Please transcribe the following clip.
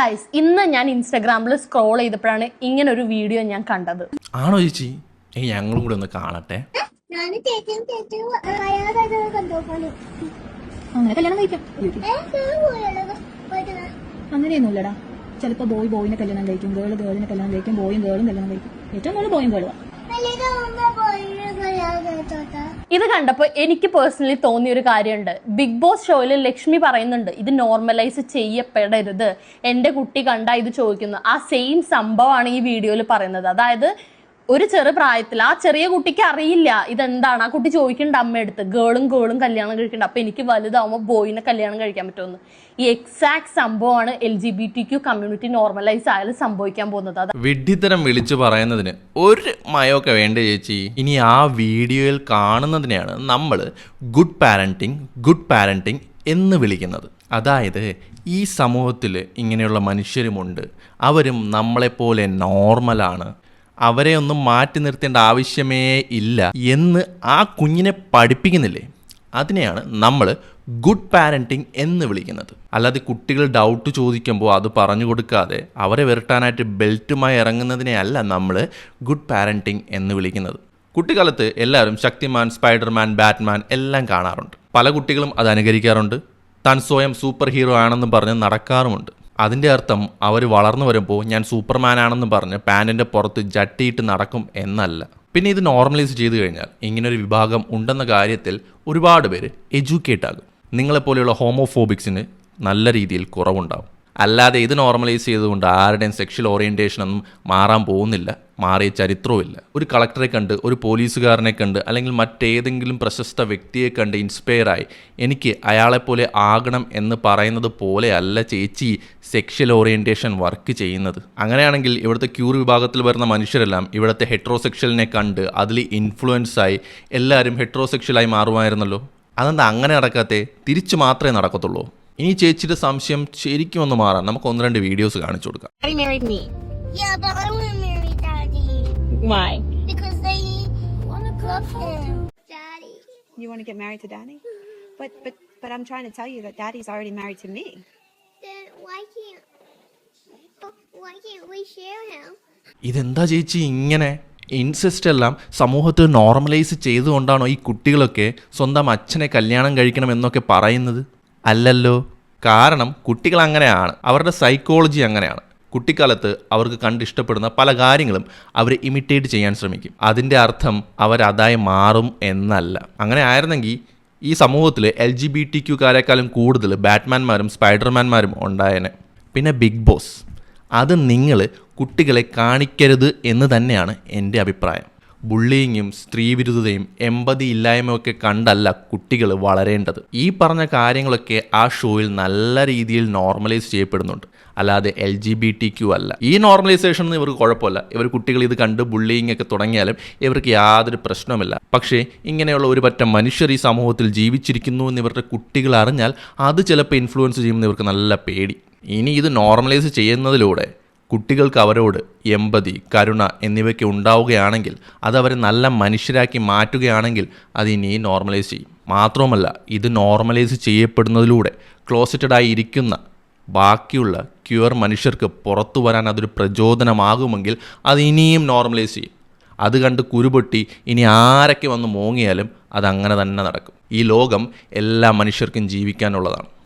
Guys, ഇന്ന് ഞാൻ ഇൻസ്റ്റാഗ്രാമിൽ സ്ക്രോൾ ചെയ്തപ്പോഴാണ് ഇങ്ങനെ ഒരു വീഡിയോ ഞാൻ കണ്ടത്. ആണോ ചേച്ചി? ഞങ്ങളും കൂടെ ഒന്ന് കാണട്ടെ. അങ്ങനെ കല്യാണം കഴിക്കാം. അങ്ങനെയൊന്നുമില്ലടാ. ചിലപ്പോ ബോയിനെ കല്യാണം കഴിക്കും, ഗേളിനെ കല്യാണം കഴിക്കും, ഗേളും കല്യാണം കഴിക്കും. ഏറ്റവും കൂടുതൽ ബോയും ഗേളുവാ. ഇത് കണ്ടപ്പോൾ എനിക്ക് പേഴ്സണലി തോന്നിയ ഒരു കാര്യമുണ്ട്. ബിഗ് ബോസ് ഷോയിൽ ലക്ഷ്മി പറയുന്നുണ്ട് ഇത് നോർമലൈസ് ചെയ്യപ്പെടരുത്, എൻ്റെ കുട്ടി കണ്ടാ ഇത് ചോദിക്കുന്നു. ആ സെയിം സംഭവമാണ് ഈ വീഡിയോയിൽ പറയുന്നത്. അതായത് ഒരു ചെറു പ്രായത്തിൽ ആ ചെറിയ കുട്ടിക്ക് അറിയില്ല ഇതെന്താണ്. ആ കുട്ടി ചോദിക്കുന്നുണ്ട് അമ്മയെടുത്ത്, ഗേളും കല്യാണം കഴിക്കുന്നുണ്ട്, അപ്പൊ എനിക്ക് വലുതാവുമ്പോൾ ബോയിനെ കല്യാണം കഴിക്കാൻ പറ്റുമെന്ന്. ഈ എക്സാക്ട് സംഭവമാണ് LGBTQ കമ്മ്യൂണിറ്റി നോർമലൈസ് ആയാലും സംഭവിക്കാൻ പോകുന്നത്. വിഡ്ഢിത്തരം വിളിച്ചു പറയുന്നതിന് ഒരു മയമൊക്കെ വേണ്ട ചേച്ചി. ഇനി ആ വീഡിയോയിൽ കാണുന്നതിനെയാണ് നമ്മൾ ഗുഡ് പാരന്റിങ് എന്ന് വിളിക്കുന്നത്. അതായത് ഈ സമൂഹത്തിൽ ഇങ്ങനെയുള്ള മനുഷ്യരുമുണ്ട്, അവരും നമ്മളെപ്പോലെ നോർമലാണ്, അവരെ ഒന്നും മാറ്റി നിർത്തേണ്ട ആവശ്യമേ ഇല്ല എന്ന് ആ കുഞ്ഞിനെ പഠിപ്പിക്കുന്നില്ലേ, അതിനെയാണ് നമ്മൾ ഗുഡ് പാരന്റിങ് എന്ന് വിളിക്കുന്നത്. അല്ലാതെ കുട്ടികൾ ഡൗട്ട് ചോദിക്കുമ്പോൾ അത് പറഞ്ഞു കൊടുക്കാതെ അവരെ വിരട്ടാനായിട്ട് ബെൽറ്റുമായി ഇറങ്ങുന്നതിനെ അല്ല നമ്മൾ ഗുഡ് പാരന്റിങ് എന്ന് വിളിക്കുന്നത്. കുട്ടിക്കാലത്ത് എല്ലാവരും ശക്തിമാൻ, സ്പൈഡർമാൻ, ബാറ്റ്മാൻ എല്ലാം കാണാറുണ്ട്. പല കുട്ടികളും അത് അനുകരിക്കാറുണ്ട്. താൻ സ്വയം സൂപ്പർ ഹീറോ ആണെന്നും പറഞ്ഞ് നടക്കാറുമുണ്ട്. അതിൻ്റെ അർത്ഥം അവർ വളർന്നു വരുമ്പോൾ ഞാൻ സൂപ്പർമാൻ ആണെന്ന് പറഞ്ഞ് പാൻറ്റിൻ്റെ പുറത്ത് ജട്ടിയിട്ട് നടക്കും എന്നല്ല. പിന്നെ ഇത് നോർമലൈസ് ചെയ്തു കഴിഞ്ഞാൽ ഇങ്ങനൊരു വിഭാഗം ഉണ്ടെന്ന കാര്യത്തിൽ ഒരുപാട് പേര് എഡ്യൂക്കേറ്റ് ആകും. നിങ്ങളെപ്പോലെയുള്ള ഹോമോഫോബിക്സിന് നല്ല രീതിയിൽ കുറവുണ്ടാവും. അല്ലാതെ ഇത് നോർമലൈസ് ചെയ്തുകൊണ്ട് ആരുടെയും സെക്ഷൽ ഓറിയൻറ്റേഷനൊന്നും മാറാൻ പോകുന്നില്ല, മാറിയ ചരിത്രവുമില്ല. ഒരു കളക്ടറെ കണ്ട്, ഒരു പോലീസുകാരനെ കണ്ട്, അല്ലെങ്കിൽ മറ്റേതെങ്കിലും പ്രശസ്ത വ്യക്തിയെ കണ്ട് ഇൻസ്പയറായി എനിക്ക് അയാളെപ്പോലെ ആകണം എന്ന് പറയുന്നത് പോലെ അല്ല ചേച്ചി സെക്ഷൽ ഓറിയൻറ്റേഷൻ വർക്ക് ചെയ്യുന്നത്. അങ്ങനെയാണെങ്കിൽ ഇവിടുത്തെ ക്യൂർ വിഭാഗത്തിൽ വരുന്ന മനുഷ്യരെല്ലാം ഇവിടുത്തെ ഹെട്രോസെക്ഷലിനെ കണ്ട് അതിൽ ഇൻഫ്ലുവൻസായി എല്ലാവരും ഹെട്രോസെക്ഷലായി മാറുമായിരുന്നല്ലോ. അതെന്താ അങ്ങനെ നടക്കാത്തെ? തിരിച്ചു മാത്രമേ നടക്കത്തുള്ളൂ. ഇനി ചേച്ചിയുടെ സംശയം ശരിക്കും ഒന്ന് മാറാൻ നമുക്ക് ഒന്ന് രണ്ട് വീഡിയോസ് കാണിച്ചു കൊടുക്കാം. Yeah, but I want to marry Daddy. Why? Because they want to love him. Daddy. You want to get married to Daddy? But I'm trying to tell you that Daddy's already married to me. Then why can't we share him? ഇതെന്താ ചേച്ചി ഇങ്ങനെ? Incest എല്ലാം സമൂഹത്തിൽ normalise ചെയ്തുകൊണ്ടാണോ ഈ കുട്ടികളൊക്കെ സ്വന്തം അച്ഛനെ കല്യാണം കഴിക്കണം എന്നൊക്കെ പറയുന്നത്? അല്ലല്ലോ. കാരണം കുട്ടികൾ അങ്ങനെയാണ്, അവരുടെ സൈക്കോളജി അങ്ങനെയാണ്. കുട്ടിക്കാലത്ത് അവർക്ക് കണ്ടിഷ്ടപ്പെടുന്ന പല കാര്യങ്ങളും അവർ ഇമിറ്റേറ്റ് ചെയ്യാൻ ശ്രമിക്കും. അതിൻ്റെ അർത്ഥം അവരതായി മാറും എന്നല്ല. അങ്ങനെ ആയിരുന്നെങ്കിൽ ഈ സമൂഹത്തിൽ LGBTQക്കാരെക്കാളും കൂടുതൽ ബാറ്റ്മാൻമാരും സ്പൈഡർമാൻമാരും ഉണ്ടായേനെ. പിന്നെ ബിഗ് ബോസ്, അത് നിങ്ങൾ കുട്ടികളെ കാണിക്കരുത് എന്ന് തന്നെയാണ് എൻ്റെ അഭിപ്രായം. ബുള്ളിങ്ങും സ്ത്രീവിരുദ്ധതയും എമ്പതി ഇല്ലായ്മയൊക്കെ കണ്ടല്ല കുട്ടികൾ വളരേണ്ടത്. ഈ പറഞ്ഞ കാര്യങ്ങളൊക്കെ ആ ഷോയിൽ നല്ല രീതിയിൽ നോർമലൈസ് ചെയ്യപ്പെടുന്നുണ്ട്, അല്ലാതെ LGBTQ അല്ല. ഈ നോർമലൈസേഷൻ ഇവർക്ക് കുഴപ്പമില്ല. ഇവർ കുട്ടികൾ ഇത് കണ്ട് ബുള്ളിങ് ഒക്കെ തുടങ്ങിയാലും ഇവർക്ക് യാതൊരു പ്രശ്നവുമില്ല. പക്ഷേ ഇങ്ങനെയുള്ള ഒരു പറ്റം മനുഷ്യർ ഈ സമൂഹത്തിൽ ജീവിച്ചിരിക്കുന്നു എന്ന് ഇവരുടെ കുട്ടികൾ അറിഞ്ഞാൽ അത് ചിലപ്പോൾ ഇൻഫ്ലുവൻസ് ചെയ്യുമെന്ന് ഇവർക്ക് നല്ല പേടി. ഇനി ഇത് നോർമലൈസ് ചെയ്യുന്നതിലൂടെ കുട്ടികൾക്ക് അവരോട് എമ്പതി, കരുണ എന്നിവയൊക്കെ ഉണ്ടാവുകയാണെങ്കിൽ, അതവരെ നല്ല മനുഷ്യരാക്കി മാറ്റുകയാണെങ്കിൽ അത് ഇനി നോർമലൈസ് ചെയ്യും. മാത്രവുമല്ല, ഇത് നോർമലൈസ് ചെയ്യപ്പെടുന്നതിലൂടെ ക്ലോസറ്റഡായി ഇരിക്കുന്ന ബാക്കിയുള്ള ക്യൂർ മനുഷ്യർക്ക് പുറത്തു വരാൻ അതൊരു പ്രചോദനമാകുമെങ്കിൽ അത് ഇനിയും നോർമലൈസ് ചെയ്യും. അത് കണ്ട് കുരുപൊട്ടി ഇനി ആരൊക്കെ വന്ന് മോങ്ങിയാലും അതങ്ങനെ തന്നെ നടക്കും. ഈ ലോകം എല്ലാ മനുഷ്യർക്കും ജീവിക്കാനുള്ളതാണ്.